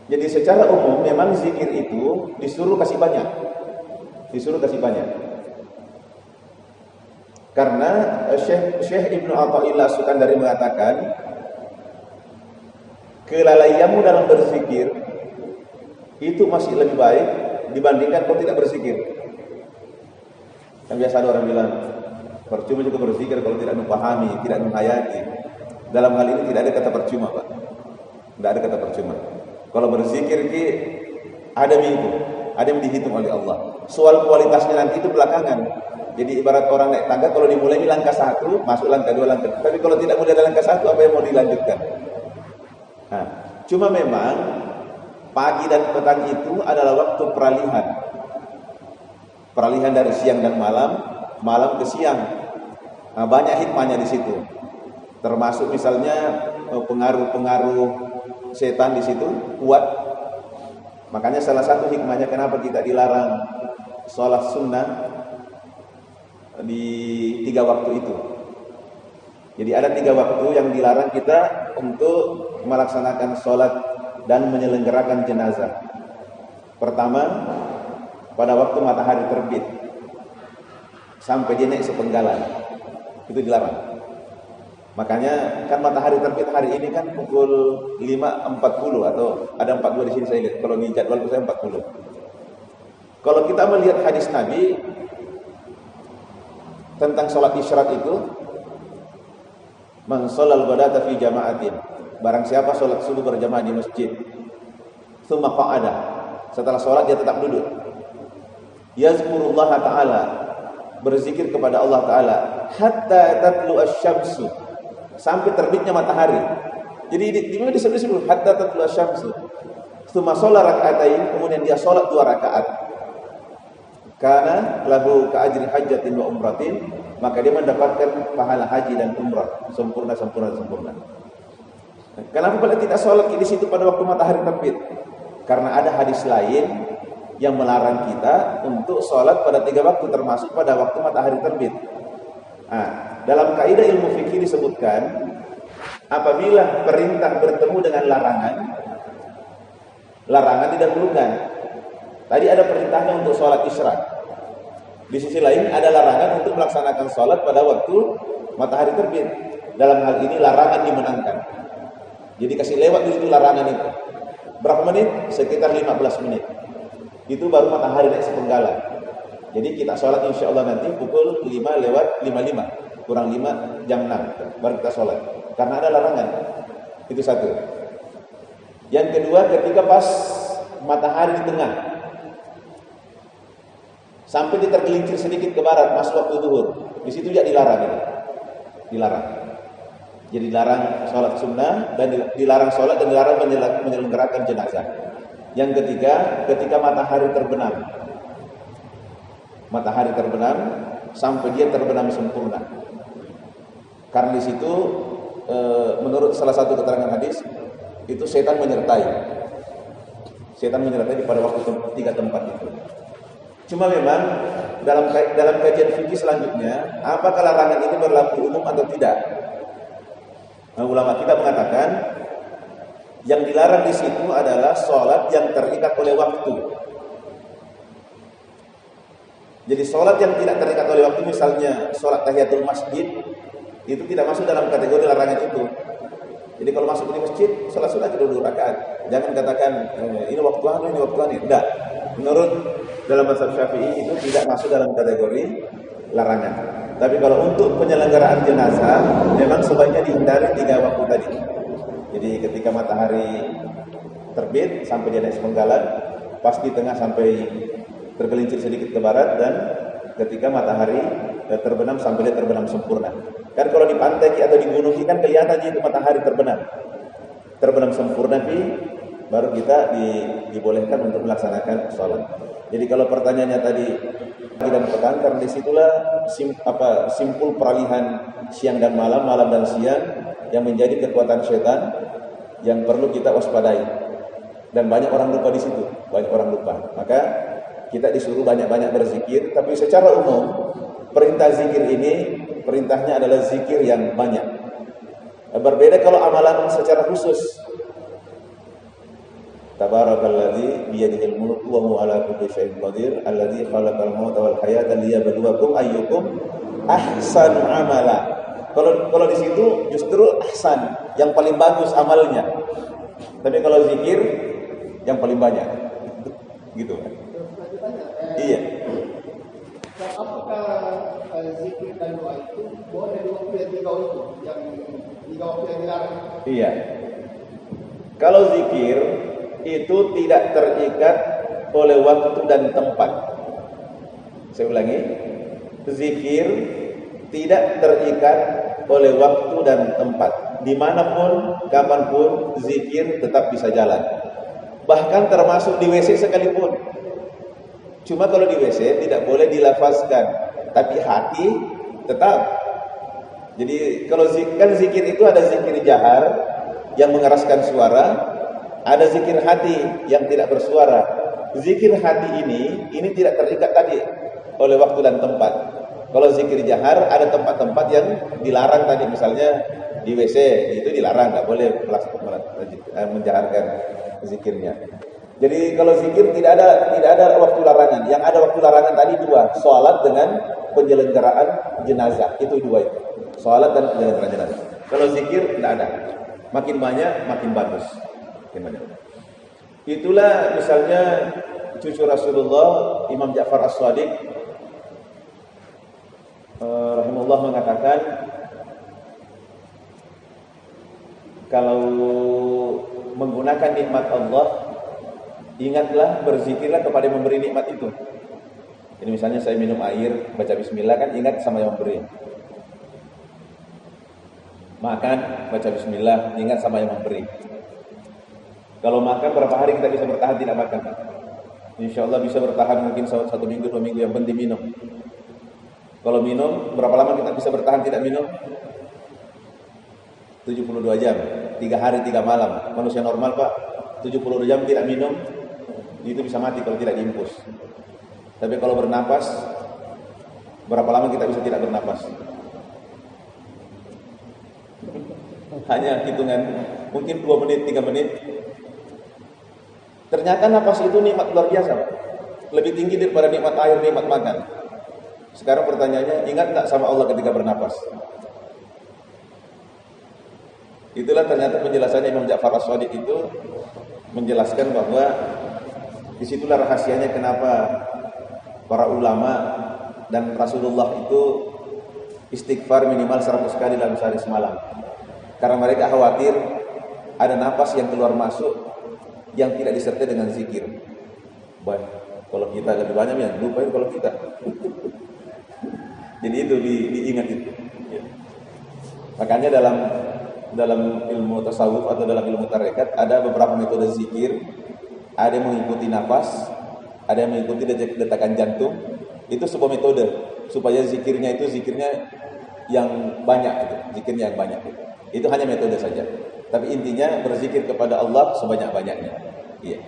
Jadi secara umum memang zikir itu disuruh kasih banyak. Karena Syekh Ibnu Athaillah Sukandari mengatakan, kelalaianmu dalam berzikir itu masih lebih baik dibandingkan kau tidak berzikir. Yang biasa ada orang bilang, percuma juga berzikir kalau tidak memahami, tidak menghayati. Dalam hal ini tidak ada kata percuma, Pak. Tidak ada kata percuma. Kalau berzikir ada yang dihitung oleh Allah. Soal kualitasnya nanti itu belakangan. Jadi ibarat orang naik tangga, kalau dimulai langkah 1, masuk langkah 2, langkah 3. Tapi kalau tidak mulai dari langkah 1, apa yang mau dilanjutkan? Nah, cuma memang pagi dan petang itu adalah waktu peralihan. Peralihan dari siang dan malam, malam ke siang. Nah, banyak hikmahnya di situ. Termasuk misalnya pengaruh-pengaruh setan di situ kuat. Makanya salah satu hikmahnya kenapa kita dilarang sholat sunnah di 3 waktu itu. Jadi ada 3 waktu yang dilarang kita untuk melaksanakan sholat dan menyelenggarakan jenazah. Pertama, pada waktu matahari terbit sampai dia naik sepenggalan, itu dilarang. Makanya kan matahari terbit hari ini kan pukul 5.40 atau ada 42 di sini saya lihat. Kalau di jadwal saya 40. Kalau kita melihat hadis Nabi tentang sholat isyraq itu, man sholal ghadata fi jama'atin, barang siapa sholat subuh berjamaah di masjid, tsumma qa'ada, setelah sholat dia tetap duduk, yazkurullah ta'ala, berzikir kepada Allah ta'ala, hatta tatlu asy-syamsu, sampai terbitnya matahari. Jadi di mana disebut hatta tatlu asy-syamsu, tsumma shalla rak'atain, kemudian dia sholat 2 rakaat, karena lahu ka'ajri hajjatin wa umratin, maka dia mendapatkan pahala haji dan umrah sempurna. Kenapa pada tidak sholat di situ pada waktu matahari terbit? Karena ada hadis lain yang melarang kita untuk sholat pada 3 waktu, termasuk pada waktu matahari terbit. Nah, dalam kaidah ilmu fikih disebutkan, apabila perintah bertemu dengan larangan didahulukan. Tadi ada perintahnya untuk sholat isyraq. Di sisi lain ada larangan untuk melaksanakan sholat pada waktu matahari terbit. Dalam hal ini larangan dimenangkan. Jadi kasih lewat itu larangan itu. Berapa menit? Sekitar 15 menit. Itu baru matahari naik sepenggalan. Jadi kita sholat insya Allah nanti pukul 5:55. Kurang 5, jam 6. Baru kita sholat. Karena ada larangan. Itu satu. Yang kedua, ketika pas matahari di tengah, sampai dia tergelincir sedikit ke barat, masuk waktu zuhur, di situ juga dilarang ini. Dilarang. Jadi dilarang sholat sunnah, dan dilarang sholat, dan dilarang menyelenggarakan jenazah. Yang ketiga, ketika matahari terbenam. Matahari terbenam sampai dia terbenam sempurna. Karena di situ menurut salah satu keterangan hadis, itu setan menyertai. Setan menyertai pada waktu 3 tempat itu. Cuma memang dalam kajian fikih selanjutnya, apakah larangan ini berlaku umum atau tidak? Nah, ulama kita mengatakan yang dilarang di situ adalah sholat yang terikat oleh waktu. Jadi sholat yang tidak terikat oleh waktu, misalnya sholat tahiyatul masjid, itu tidak masuk dalam kategori larangan itu. Jadi kalau masuk di masjid, sholat sunnah itu 2 rakaat. Jangan katakan ini waktu anu, ini waktu anu. Tidak. Menurut dalam mazhab Syafi'i itu tidak masuk dalam kategori larangan. Tapi kalau untuk penyelenggaraan jenazah, memang sebaiknya dihindari 3 waktu tadi. Jadi ketika matahari terbit sampai dia naik sepenggalan, pas di tengah sampai tergelincir sedikit ke barat, dan ketika matahari terbenam sampai dia terbenam sempurna. Kan kalau di pantai atau di gunung kan kelihatan itu matahari terbenam sempurna, baru kita dibolehkan untuk melaksanakan sholat. Jadi kalau pertanyaannya tadi dan petang, karena disitulah simpul peralihan siang dan malam, malam dan siang, yang menjadi kekuatan setan yang perlu kita waspadai. Dan banyak orang lupa di situ, banyak orang lupa. Maka kita disuruh banyak-banyak berzikir, tapi secara umum perintah zikir ini perintahnya adalah zikir yang banyak. Berbeda kalau amalan secara khusus. Tabarakalladzi biyadihil mulku wa huwa ala kulli syai'in qadir, alladzi khalaqal mauta wal hayata liyabluwakum ayyukum ahsanu amala. Kalau di situ justru ahsan, yang paling bagus amalnya. Tapi kalau zikir yang paling banyak. Gitu kan. Iya. Apakah zikir dan doa itu boleh di waktu yang 3 waktu yang 3 waktu yang dilarang? Iya. Kalau zikir itu tidak terikat oleh waktu dan tempat. Saya ulangi, zikir tidak terikat oleh waktu dan tempat. Dimanapun, kapanpun, zikir tetap bisa jalan. Bahkan termasuk di WC sekalipun. Cuma kalau di WC tidak boleh dilafazkan, tapi hati tetap. Jadi kalau zikir itu ada zikir jahar yang mengeraskan suara, ada zikir hati yang tidak bersuara. Zikir hati ini tidak terikat tadi oleh waktu dan tempat. Kalau zikir jahar ada tempat-tempat yang dilarang tadi, misalnya di WC itu dilarang, nggak boleh menjaharkan zikirnya. Jadi kalau zikir tidak ada waktu larangan. Yang ada waktu larangan tadi 2, sholat dengan penyelenggaraan jenazah. Itu 2 itu. Sholat dan penyelenggaraan jenazah. Kalau zikir tidak ada. Makin banyak makin bagus. Itulah misalnya cucu Rasulullah Imam Ja'far As-Shadiq rahimahullah mengatakan, kalau menggunakan nikmat Allah, ingatlah, berzikirlah kepada yang memberi nikmat itu. Jadi misalnya saya minum air, baca bismillah, kan ingat sama yang memberi. Makan, baca bismillah, ingat sama yang memberi. Kalau makan, berapa hari kita bisa bertahan tidak makan? Insya Allah bisa bertahan mungkin 1 minggu, 2 minggu, yang penting minum. Kalau minum, berapa lama kita bisa bertahan tidak minum? 72 jam, 3 hari 3 malam. Manusia normal Pak, 72 jam tidak minum, itu bisa mati kalau tidak diimpus. Tapi kalau bernapas, berapa lama kita bisa tidak bernapas? Hanya hitungan, mungkin 2 menit, 3 menit. Ternyata napas itu nikmat luar biasa, Pak. Lebih tinggi daripada nikmat air, nikmat makan. Sekarang pertanyaannya, ingat tak sama Allah ketika bernapas? Itulah ternyata penjelasannya Imam Ja'far As-Shadiq itu menjelaskan bahwa disitulah rahasianya kenapa para ulama dan Rasulullah itu istighfar minimal 100 kali dalam sehari semalam. Karena mereka khawatir ada napas yang keluar masuk yang tidak disertai dengan zikir. Baik, kalau kita lebih banyak ya lupain kalau kita. Jadi itu diingat itu. Ya. Makanya dalam ilmu tasawuf atau dalam ilmu tarekat ada beberapa metode zikir. Ada yang mengikuti nafas, ada yang mengikuti detakan jantung. Itu sebuah metode supaya zikirnya yang banyak gitu. Zikirnya yang banyak gitu. Itu hanya metode saja. Tapi intinya berzikir kepada Allah sebanyak-banyaknya. Iya.